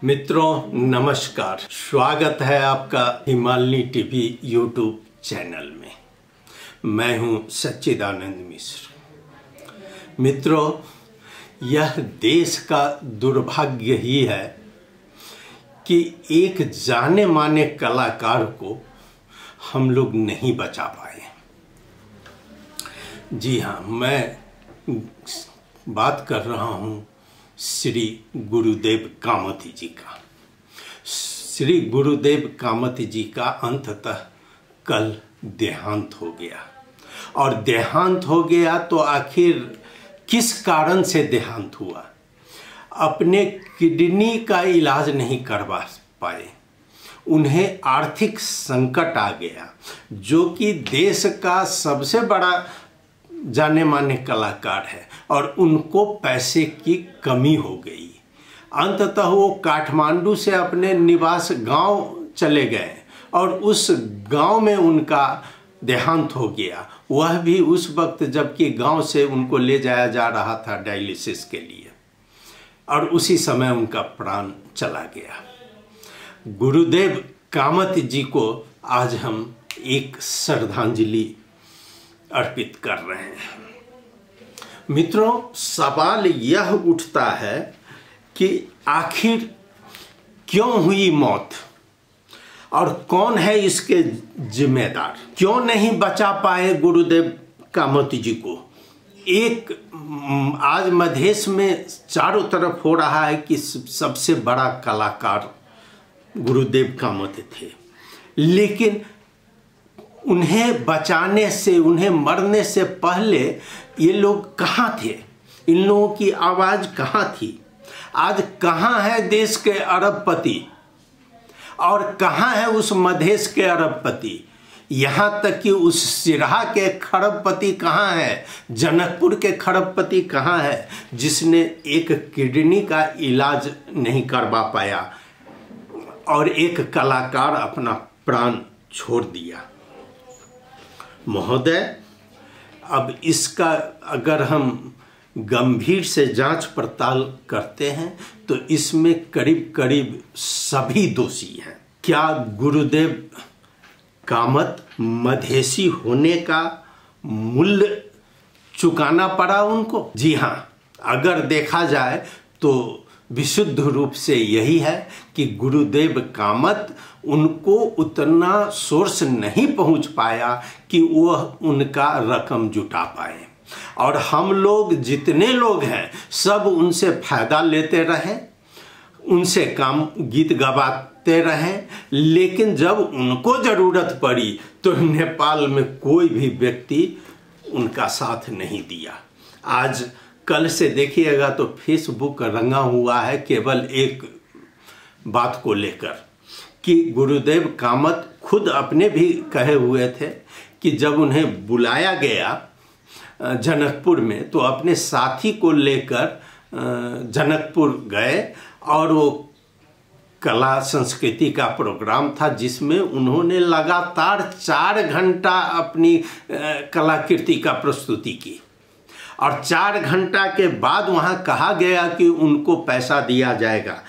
मित्रों नमस्कार, स्वागत है आपका हिमालनी टीवी यूट्यूब चैनल में। मैं हूं सच्चिदानंद मिश्र। मित्रों, यह देश का दुर्भाग्य ही है कि एक जाने माने कलाकार को हम लोग नहीं बचा पाए। जी हाँ, मैं बात कर रहा हूं श्री गुरुदेव कामत जी का। श्री गुरुदेव कामत जी का अंततः कल देहांत हो गया। और देहांत हो गया तो आखिर किस कारण से देहांत हुआ? अपने किडनी का इलाज नहीं करवा पाए, उन्हें आर्थिक संकट आ गया, जो कि देश का सबसे बड़ा जाने माने कलाकार है, और उनको पैसे की कमी हो गई। अंततः वो काठमांडू से अपने निवास गांव चले गए और उस गांव में उनका देहांत हो गया। वह भी उस वक्त जबकि गांव से उनको ले जाया जा रहा था डायलिसिस के लिए, और उसी समय उनका प्राण चला गया। गुरुदेव कामत जी को आज हम एक श्रद्धांजलि अर्पित कर रहे हैं। मित्रों, सवाल यह उठता है कि आखिर क्यों हुई मौत और कौन है इसके जिम्मेदार? क्यों नहीं बचा पाए गुरुदेव कामत जी को? एक आज मधेश में चारों तरफ हो रहा है कि सबसे बड़ा कलाकार गुरुदेव कामत थे, लेकिन उन्हें बचाने से, उन्हें मरने से पहले ये लोग कहाँ थे? इन लोगों की आवाज़ कहाँ थी? आज कहाँ है देश के अरबपति और कहाँ है उस मधेश के अरबपति? यहाँ तक कि उस सिरहा के खरबपति कहाँ है? जनकपुर के खरबपति कहाँ है, जिसने एक किडनी का इलाज नहीं करवा पाया और एक कलाकार अपना प्राण छोड़ दिया? महोदय, अब इसका अगर हम गंभीर से जांच पड़ताल करते हैं तो इसमें करीब करीब सभी दोषी हैं। क्या गुरुदेव कामत मधेसी होने का मूल्य चुकाना पड़ा उनको? जी हाँ, अगर देखा जाए तो विशुद्ध रूप से यही है कि गुरुदेव कामत उनको उतना सोर्स नहीं पहुंच पाया कि वह उनका रकम जुटा पाए, और हम लोग जितने लोग हैं सब उनसे फायदा लेते रहे, उनसे काम गीत गवाते रहे, लेकिन जब उनको जरूरत पड़ी तो नेपाल में कोई भी व्यक्ति उनका साथ नहीं दिया। आज कल से देखिएगा तो फेसबुक रंगा हुआ है केवल एक बात को लेकर कि गुरुदेव कामत खुद अपने भी कहे हुए थे कि जब उन्हें बुलाया गया जनकपुर में तो अपने साथी को लेकर जनकपुर गए, और वो कला संस्कृति का प्रोग्राम था जिसमें उन्होंने लगातार 4 घंटा अपनी कलाकृति का प्रस्तुति की, और 4 घंटा के बाद वहाँ कहा गया कि उनको पैसा दिया जाएगा।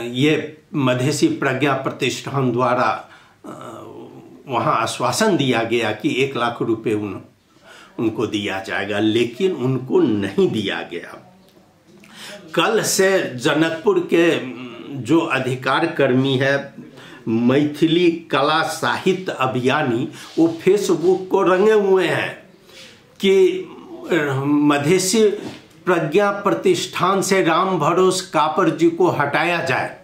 ये मधेसी प्रज्ञा प्रतिष्ठान द्वारा वहाँ आश्वासन दिया गया कि 1 लाख रुपए उनको दिया जाएगा, लेकिन उनको नहीं दिया गया। कल से जनकपुर के जो अधिकार कर्मी है मैथिली कला साहित्य अभियानी, वो फेसबुक को रंगे हुए हैं कि मधेसी प्रज्ञा प्रतिष्ठान से राम भरोस कापर जी को हटाया जाए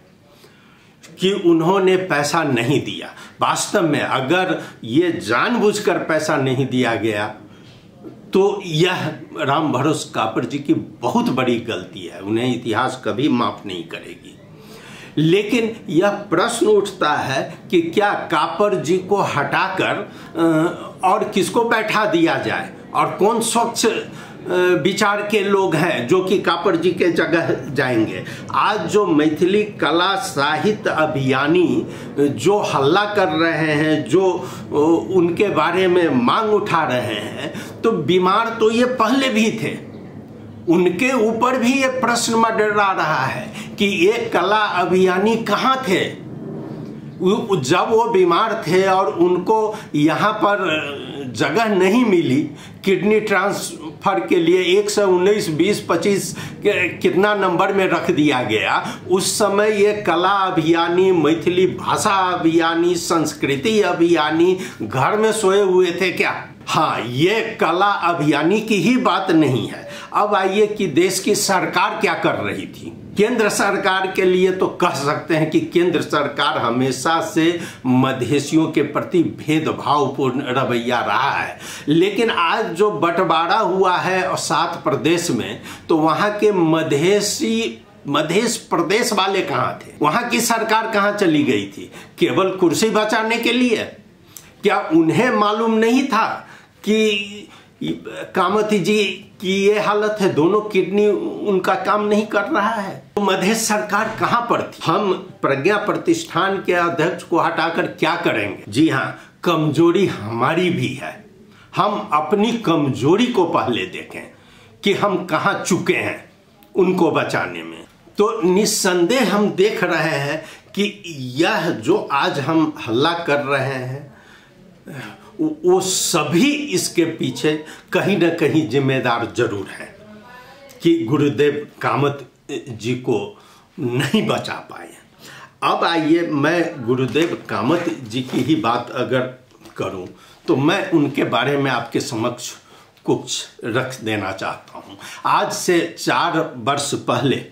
कि उन्होंने पैसा नहीं दिया। वास्तव में अगर ये जानबूझकर पैसा नहीं दिया गया तो यह राम भरोस कापर जी की बहुत बड़ी गलती है, उन्हें इतिहास कभी माफ नहीं करेगी। लेकिन यह प्रश्न उठता है कि क्या कापर जी को हटाकर और किसको बैठा दिया जाए, और कौन स्वच्छ विचार के लोग हैं जो कि कापर जी के जगह जाएंगे? आज जो मैथिली कला साहित्य अभियानी जो हल्ला कर रहे हैं, जो उनके बारे में मांग उठा रहे हैं, तो बीमार तो ये पहले भी थे, उनके ऊपर भी ये प्रश्न मंडरा रहा है कि ये कला अभियानी कहाँ थे जब वो बीमार थे और उनको यहाँ पर जगह नहीं मिली किडनी ट्रांसफर के लिए 119, 20, 25 कितना नंबर में रख दिया गया। उस समय ये कला अभियानी, मैथिली भाषा अभियानी, संस्कृति अभियानी घर में सोए हुए थे क्या? हाँ, ये कला अभियानी की ही बात नहीं है। अब आइए कि देश की सरकार क्या कर रही थी। केंद्र सरकार के लिए तो कह सकते हैं कि केंद्र सरकार हमेशा से मधेशियों के प्रति भेदभावपूर्ण रवैया रहा है, लेकिन आज जो बंटवारा हुआ है 7 प्रदेश में, तो वहाँ के मधेश प्रदेश वाले कहाँ थे? वहाँ की सरकार कहाँ चली गई थी? केवल कुर्सी बचाने के लिए? क्या उन्हें मालूम नहीं था कि कामती जी की ये हालत है, दोनों किडनी उनका काम नहीं कर रहा है? तो मधेश सरकार कहां पर थी? हम प्रज्ञा प्रतिष्ठान के अध्यक्ष को हटाकर क्या करेंगे? जी हां, कमजोरी हमारी भी है। हम अपनी कमजोरी को पहले देखें कि हम कहां चुके हैं उनको बचाने में। तो निस्संदेह हम देख रहे हैं कि यह जो आज हम हल्ला कर रहे हैं वो सभी इसके पीछे कहीं ना कहीं जिम्मेदार जरूर है कि गुरुदेव कामत जी को नहीं बचा पाए। अब आइए, मैं गुरुदेव कामत जी की ही बात अगर करूं तो मैं उनके बारे में आपके समक्ष कुछ रख देना चाहता हूं। आज से 4 वर्ष पहले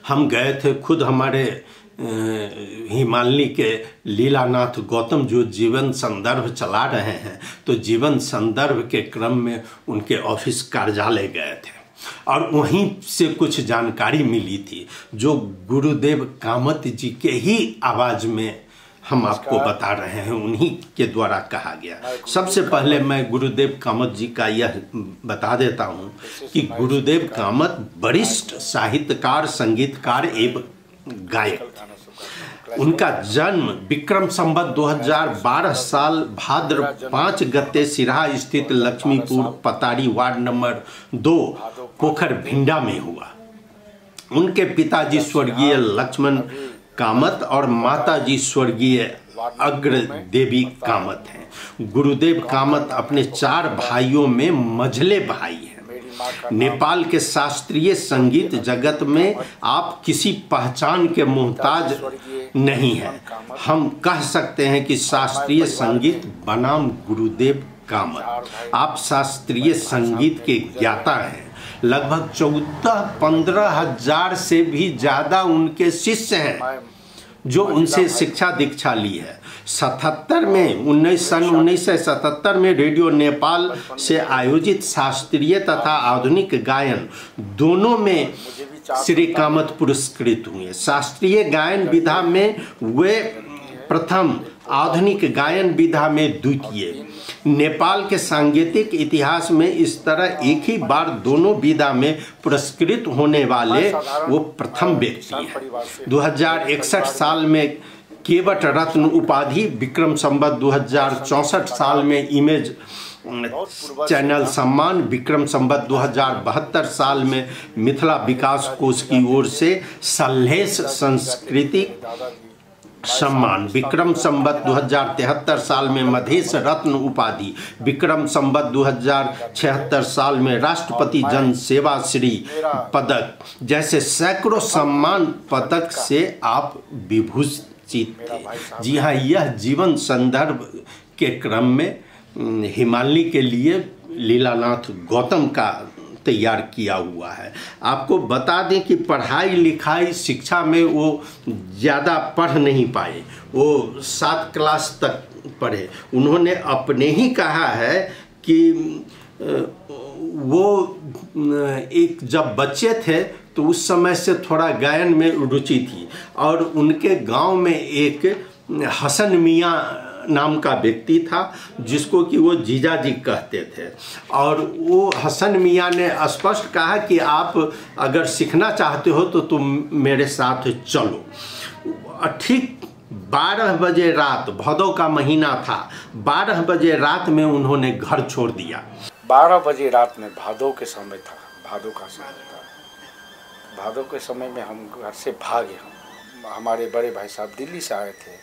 हम गए थे, खुद हमारे हिमालय के लीलानाथ गौतम जो जीवन संदर्भ चला रहे हैं, तो जीवन संदर्भ के क्रम में उनके ऑफिस कार्यालय गए थे और वहीं से कुछ जानकारी मिली थी जो गुरुदेव कामत जी के ही आवाज में हम आपको बता रहे हैं, उन्हीं के द्वारा कहा गया। सबसे पहले मैं गुरुदेव कामत जी का यह बता देता हूं कि गुरुदेव कामत वरिष्ठ साहित्यकार, संगीतकार एवं गायक। उनका जन्म विक्रम संवत 2012 साल भाद्र 5 गते सिरहा स्थित लक्ष्मीपुर पतारी वार्ड नंबर 2 पोखर भिंडा में हुआ। उनके पिताजी स्वर्गीय लक्ष्मण कामत और माताजी स्वर्गीय अग्र देवी कामत हैं। गुरुदेव कामत अपने 4 भाइयों में मझले भाई हैं। नेपाल के शास्त्रीय संगीत जगत में आप किसी पहचान के मोहताज नहीं हैं। हम कह सकते हैं कि शास्त्रीय संगीत बनाम गुरुदेव कामत। आप शास्त्रीय संगीत के ज्ञाता हैं। लगभग 14-15 हजार से भी ज्यादा उनके शिष्य हैं जो उनसे शिक्षा दीक्षा ली है। 77 में 1977 में रेडियो नेपाल से आयोजित शास्त्रीय तथा आधुनिक गायन दोनों में श्री कामत पुरस्कृत हुए। शास्त्रीय गायन विधा में वे प्रथम, आधुनिक गायन विधा में द्वितीय। नेपाल के सांगीतिक इतिहास में इस तरह एक ही बार दोनों विधा में पुरस्कृत होने वाले वो प्रथम व्यक्ति हैं। 2061 साल में केवट रत्न उपाधि, विक्रम संवत 2064 साल में इमेज चैनल सम्मान, विक्रम संवत 2072 साल में मिथिला विकास कोष की ओर से सल्हेश सांस्कृतिक सम्मान, विक्रम संवत 2073 साल में मधेश रत्न उपाधि, विक्रम संवत 2076 साल में राष्ट्रपति जन सेवा श्री पदक जैसे सैकड़ों सम्मान पदक से आप विभूषित थे। जी हाँ, यह जीवन संदर्भ के क्रम में हिमालय के लिए लीलानाथ गौतम का तैयार किया हुआ है। आपको बता दें कि पढ़ाई लिखाई शिक्षा में वो ज़्यादा पढ़ नहीं पाए, वो 7 क्लास तक पढ़े। उन्होंने अपने ही कहा है कि वो एक जब बच्चे थे तो उस समय से थोड़ा गायन में रुचि थी और उनके गांव में एक हसन मियाँ नाम का व्यक्ति था जिसको कि वो जीजा जी कहते थे और वो हसन मियाँ ने स्पष्ट कहा कि आप अगर सीखना चाहते हो तो तुम मेरे साथ चलो। ठीक 12 बजे रात, भदौ का महीना था, 12 बजे रात में उन्होंने घर छोड़ दिया। 12 बजे रात में भादौ के समय था, भादों का समय था। भादों के समय में हम घर से भागे। हमारे बड़े भाई साहब दिल्ली से आए थे,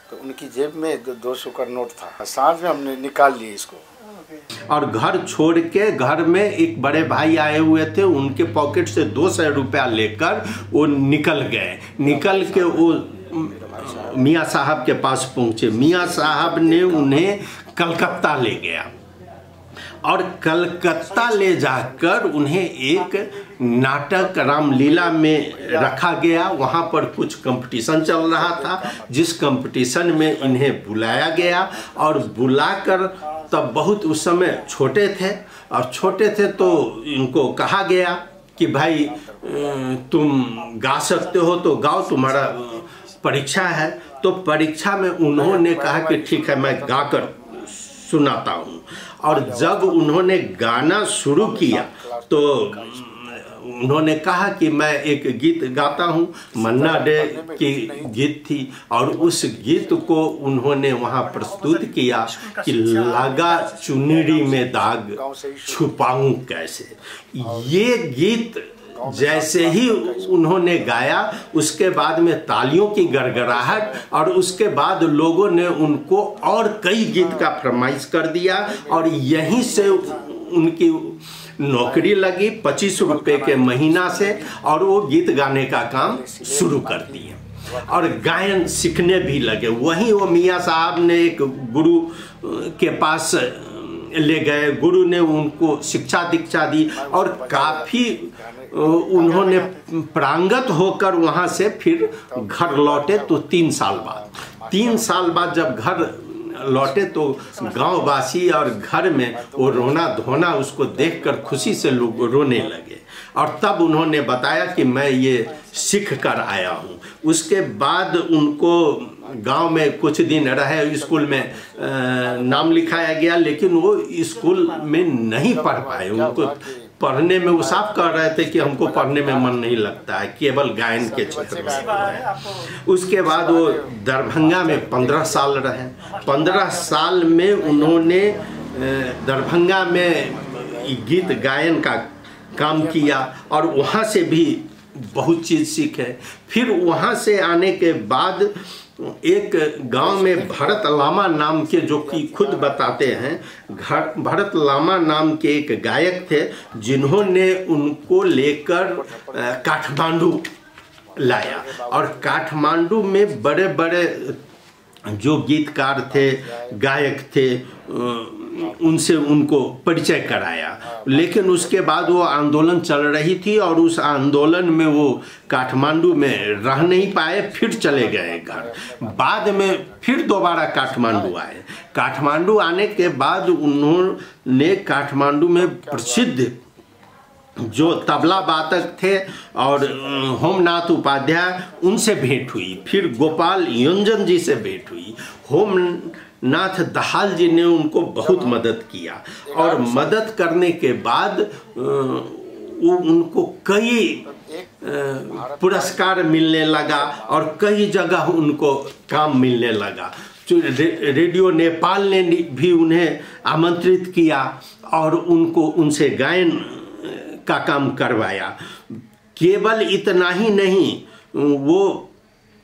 तो उनकी जेब में 200 का नोट था। सांझ में हमने निकाल लिए इसको, और घर छोड़ के घर में एक बड़े भाई आए हुए थे, उनके पॉकेट से 200 रुपया लेकर वो निकल गए। निकल के वो मियाँ साहब के पास पहुँचे। मियाँ साहब ने उन्हें कलकत्ता ले गया और कलकत्ता ले जाकर उन्हें एक नाटक रामलीला में रखा गया। वहाँ पर कुछ कंपटीशन चल रहा था, जिस कंपटीशन में इन्हें बुलाया गया और बुलाकर, तब बहुत उस समय छोटे थे, और छोटे थे तो इनको कहा गया कि भाई तुम गा सकते हो तो गाओ, तुम्हारा परीक्षा है। तो परीक्षा में उन्होंने कहा कि ठीक है, मैं गाकर सुनाता हूँ। और जब उन्होंने गाना शुरू किया तो उन्होंने कहा कि मैं एक गीत गाता हूँ, मन्ना डे की गीत थी, और उस गीत को उन्होंने वहाँ प्रस्तुत किया कि लगा चुनरी में दाग छुपाऊं कैसे। ये गीत जैसे ही उन्होंने गाया, उसके बाद में तालियों की गड़गड़ाहट, और उसके बाद लोगों ने उनको और कई गीत का फरमाइश कर दिया, और यहीं से उनकी नौकरी लगी 25 रुपए के महीना से, और वो गीत गाने का काम शुरू कर दिए और गायन सीखने भी लगे। वहीं वो मियाँ साहब ने एक गुरु के पास ले गए, गुरु ने उनको शिक्षा दीक्षा दी, और काफ़ी उन्होंने प्रांगत होकर वहाँ से फिर घर लौटे। तो 3 साल बाद जब घर लौटे तो गांववासी और घर में वो रोना धोना उसको देखकर खुशी से लोग रोने लगे, और तब उन्होंने बताया कि मैं ये सीख कर आया हूँ। उसके बाद उनको गांव में कुछ दिन रहे, स्कूल में नाम लिखाया गया, लेकिन वो स्कूल में नहीं पढ़ पाए। उनको पढ़ने में, वो साफ कह रहे थे कि हमको पढ़ने में मन नहीं लगता है, केवल गायन के क्षेत्र में। उसके बाद वो दरभंगा में 15 साल रहे। 15 साल में उन्होंने दरभंगा में गीत गायन का काम किया, और वहाँ से भी बहुत चीज़ सीखे। फिर वहाँ से आने के बाद एक गांव में भरत लामा नाम के, जो कि खुद बताते हैं, भरत लामा नाम के एक गायक थे, जिन्होंने उनको लेकर काठमांडू लाया, और काठमांडू में बड़े बड़े जो गीतकार थे, गायक थे, उनसे उनको परिचय कराया। लेकिन उसके बाद वो आंदोलन चल रही थी, और उस आंदोलन में वो काठमांडू में रह नहीं पाए, फिर चले गए घर। बाद में फिर दोबारा काठमांडू आए। काठमांडू आने के बाद उन्होंने काठमांडू में प्रसिद्ध जो तबला वादक थे और होमनाथ उपाध्याय, उनसे भेंट हुई। फिर गोपाल योंजन जी से भेंट हुई। होमनाथ दाहाल जी ने उनको बहुत मदद किया, और मदद करने के बाद उनको कई पुरस्कार मिलने लगा, और कई जगह उनको काम मिलने लगा। रेडियो नेपाल ने भी उन्हें आमंत्रित किया और उनसे गायन का काम करवाया। केवल इतना ही नहीं, वो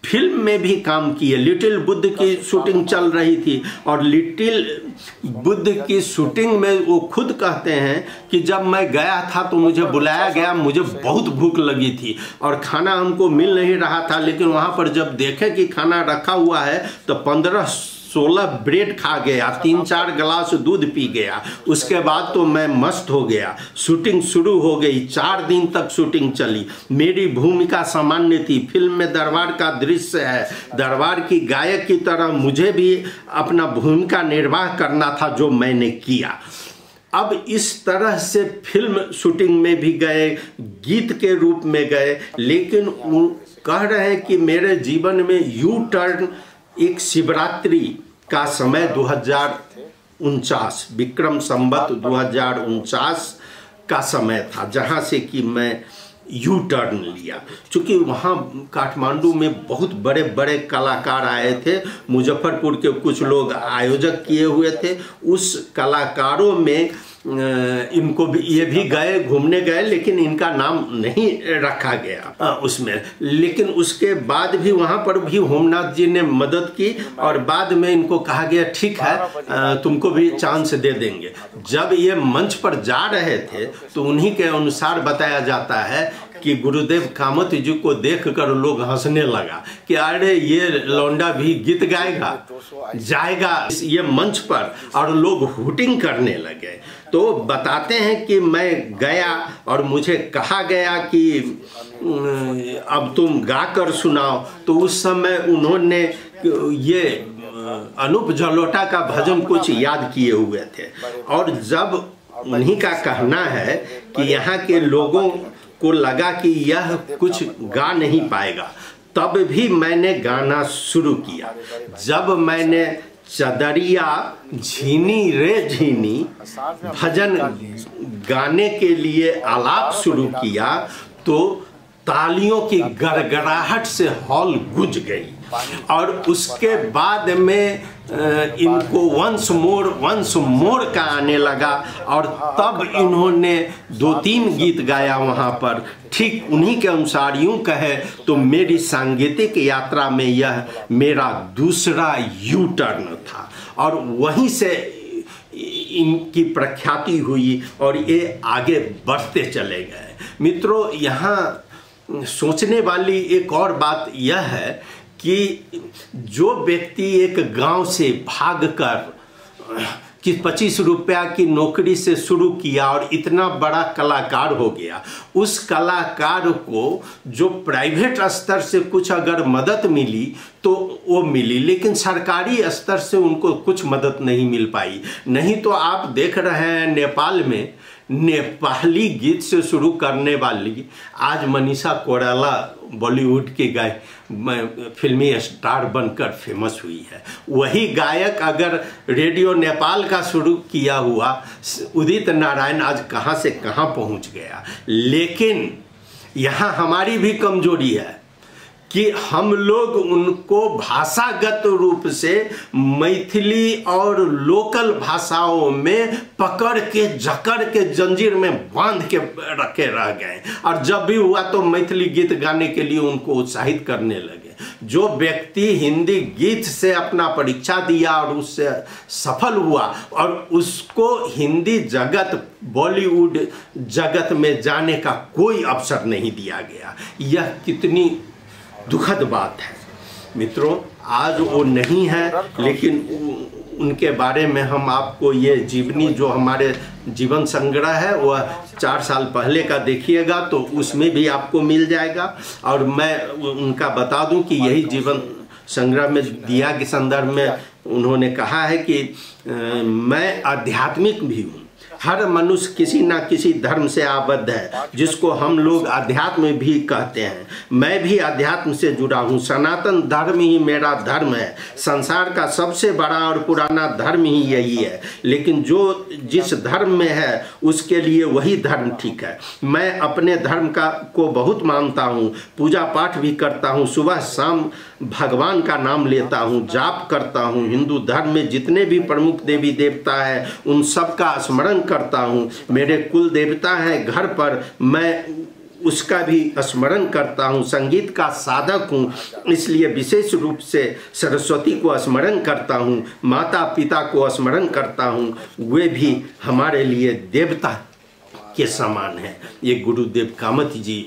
फिल्म में भी काम किए। लिटिल बुद्ध की शूटिंग चल रही थी, और लिटिल बुद्ध की शूटिंग में वो खुद कहते हैं कि जब मैं गया था तो मुझे बुलाया गया, मुझे बहुत भूख लगी थी और खाना हमको मिल नहीं रहा था, लेकिन वहाँ पर जब देखे कि खाना रखा हुआ है तो 15-16 ब्रेड खा गया, 3-4 गिलास दूध पी गया। उसके बाद तो मैं मस्त हो गया। शूटिंग शुरू हो गई, 4 दिन तक शूटिंग चली। मेरी भूमिका सामान्य थी। फिल्म में दरबार का दृश्य है, दरबार की गायक की तरह मुझे भी अपना भूमिका निर्वाह करना था, जो मैंने किया। अब इस तरह से फिल्म शूटिंग में भी गए, गीत के रूप में गए, लेकिन वो कह रहे हैं कि मेरे जीवन में यू टर्न एक शिवरात्रि का समय 2049 विक्रम संवत 2049 का समय था, जहाँ से कि मैं यू टर्न लिया। चूँकि वहाँ काठमांडू में बहुत बड़े बड़े कलाकार आए थे, मुजफ्फरपुर के कुछ लोग आयोजक किए हुए थे। उस कलाकारों में इनको भी, ये भी गए, घूमने गए, लेकिन इनका नाम नहीं रखा गया उसमें। लेकिन उसके बाद भी वहाँ पर भी होमनाथ जी ने मदद की और बाद में इनको कहा गया ठीक है तुमको भी चांस दे देंगे। जब ये मंच पर जा रहे थे तो उन्हीं के अनुसार बताया जाता है कि गुरुदेव कामत जी को देखकर लोग हंसने लगा कि अरे ये लौंडा भी गीत गाएगा, जाएगा ये मंच पर, और लोग हुटिंग करने लगे। तो बताते हैं कि मैं गया और मुझे कहा गया कि अब तुम गाकर सुनाओ। तो उस समय उन्होंने ये अनूप जलोटा का भजन कुछ याद किए हुए थे, और जब उन्हीं का कहना है कि यहाँ के लोगों को लगा कि यह कुछ गा नहीं पाएगा, तब भी मैंने गाना शुरू किया। जब मैंने चदरिया झीनी रे झीनी भजन गाने के लिए आलाप शुरू किया तो तालियों की गड़गड़ाहट से हॉल गूंज गई, और उसके बाद में इनको वंस मोर का आने लगा, और तब इन्होंने 2-3 गीत गाया वहाँ पर। ठीक उन्हीं के अनुसार यूँ कहे तो मेरी सांगीतिक यात्रा में यह मेरा दूसरा यू टर्न था, और वहीं से इनकी प्रख्याति हुई और ये आगे बढ़ते चले गए। मित्रों, यहाँ सोचने वाली एक और बात यह है कि जो व्यक्ति एक गांव से भागकर कि 25 रुपया की नौकरी से शुरू किया और इतना बड़ा कलाकार हो गया, उस कलाकार को जो प्राइवेट स्तर से कुछ अगर मदद मिली तो वो मिली, लेकिन सरकारी स्तर से उनको कुछ मदद नहीं मिल पाई। नहीं तो आप देख रहे हैं नेपाल में नेपाली गीत से शुरू करने वाली आज मनीषा कोइराला बॉलीवुड के फिल्मी स्टार बनकर फेमस हुई है। वही गायक अगर रेडियो नेपाल का शुरू किया हुआ उदित नारायण आज कहाँ से कहाँ पहुँच गया। लेकिन यहाँ हमारी भी कमजोरी है कि हम लोग उनको भाषागत रूप से मैथिली और लोकल भाषाओं में पकड़ के जकड़ के जंजीर में बांध के रखे रह गए, और जब भी हुआ तो मैथिली गीत गाने के लिए उनको उत्साहित करने लगे। जो व्यक्ति हिंदी गीत से अपना परीक्षा दिया और उससे सफल हुआ और उसको हिंदी जगत बॉलीवुड जगत में जाने का कोई अवसर नहीं दिया गया, यह कितनी दुखद बात है। मित्रों, आज वो नहीं है, लेकिन उनके बारे में हम आपको ये जीवनी जो हमारे जीवन संग्रह है वह 4 साल पहले का देखिएगा तो उसमें भी आपको मिल जाएगा। और मैं उनका बता दूं कि यही जीवन संग्रह में दिया के संदर्भ में उन्होंने कहा है कि मैं आध्यात्मिक भी हूँ। हर मनुष्य किसी ना किसी धर्म से आबद्ध है, जिसको हम लोग अध्यात्म भी कहते हैं। मैं भी अध्यात्म से जुड़ा हूँ। सनातन धर्म ही मेरा धर्म है। संसार का सबसे बड़ा और पुराना धर्म ही यही है, लेकिन जो जिस धर्म में है उसके लिए वही धर्म ठीक है। मैं अपने धर्म को बहुत मानता हूँ, पूजा पाठ भी करता हूँ, सुबह शाम भगवान का नाम लेता हूँ, जाप करता हूँ। हिंदू धर्म में जितने भी प्रमुख देवी देवता है उन सब का स्मरण करता हूँ। मेरे कुल देवता हैं घर पर, मैं उसका भी स्मरण करता हूँ। संगीत का साधक हूँ, इसलिए विशेष रूप से सरस्वती को स्मरण करता हूँ। माता पिता को स्मरण करता हूँ, वे भी हमारे लिए देवता के समान है। ये गुरुदेव कामत जी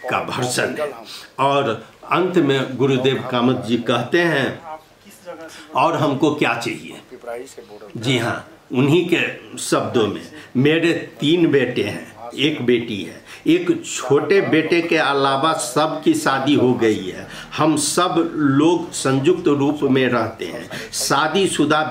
का भाषण है। और अंत में गुरुदेव कामत जी कहते हैं, और हमको क्या चाहिए? जी हाँ, उन्हीं के शब्दों में, मेरे 3 बेटे हैं, 1 बेटी है। एक छोटे बेटे के अलावा सबकी शादी हो गई है। हम सब लोग संयुक्त रूप में रहते हैं। शादीशुदा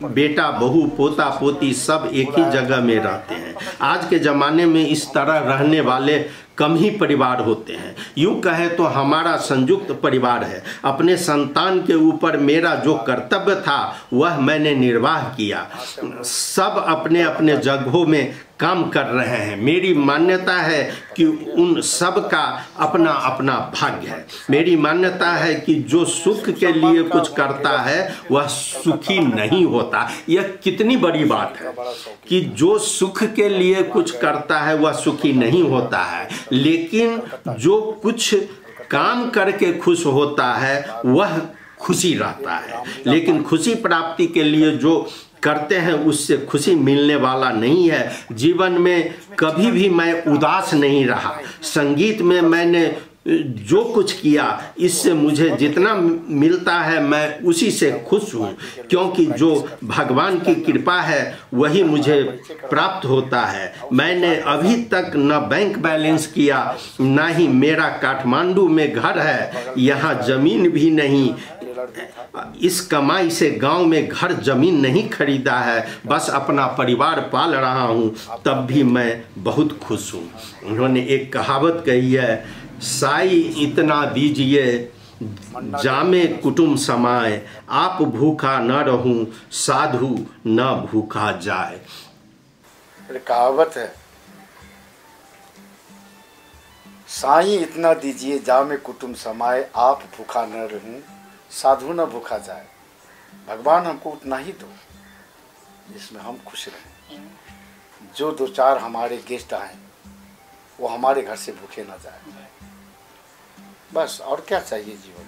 बेटा बहू पोता पोती सब एक ही जगह में रहते हैं। आज के ज़माने में इस तरह रहने वाले कम ही परिवार होते हैं। यूँ कहे तो हमारा संयुक्त परिवार है। अपने संतान के ऊपर मेरा जो कर्तव्य था वह मैंने निर्वाह किया। सब अपने अपने जगहों में काम कर रहे हैं। मेरी मान्यता है कि उन सब का अपना अपना भाग्य है। मेरी मान्यता है कि जो सुख के लिए कुछ करता है वह सुखी नहीं होता। यह कितनी बड़ी बात है कि जो सुख के लिए कुछ करता है वह सुखी नहीं होता है, लेकिन जो कुछ काम करके खुश होता है वह खुशी रहता है। लेकिन खुशी प्राप्ति के लिए जो करते हैं उससे खुशी मिलने वाला नहीं है। जीवन में कभी भी मैं उदास नहीं रहा। संगीत में मैंने जो कुछ किया इससे मुझे जितना मिलता है मैं उसी से खुश हूँ, क्योंकि जो भगवान की कृपा है वही मुझे प्राप्त होता है। मैंने अभी तक न बैंक बैलेंस किया, ना ही मेरा काठमांडू में घर है, यहाँ जमीन भी नहीं। इस कमाई से गांव में घर जमीन नहीं खरीदा है, बस अपना परिवार पाल रहा हूँ, तब भी मैं बहुत खुश हूँ। उन्होंने एक कहावत कही है, साई इतना दीजिए जामे कुटुम समाए, आप भूखा न रहूं साधु न भूखा जाए। कहावत है, साई इतना दीजिए जामे कुटुम समाए, आप भूखा न रहूं साधु न भूखा जाए। भगवान हमको उतना ही दो जिसमें हम खुश रहें। जो दो चार हमारे गेस्ट आए वो हमारे घर से भूखे ना जाए, बस और क्या चाहिए जीवन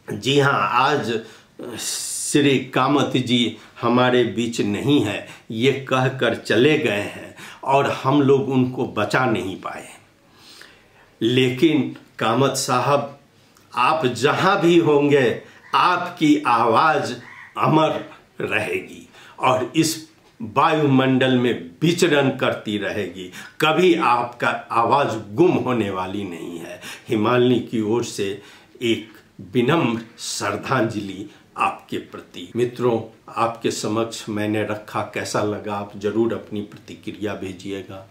में। जी हाँ, आज श्री कामत जी हमारे बीच नहीं है, ये कहकर चले गए हैं और हम लोग उनको बचा नहीं पाए। लेकिन कामत साहब, आप जहाँ भी होंगे आपकी आवाज़ अमर रहेगी और इस वायुमंडल में विचरण करती रहेगी। कभी आपका आवाज़ गुम होने वाली नहीं है। हिमालय की ओर से एक विनम्र श्रद्धांजलि आपके प्रति। मित्रों, आपके समक्ष मैंने रखा, कैसा लगा आप जरूर अपनी प्रतिक्रिया भेजिएगा।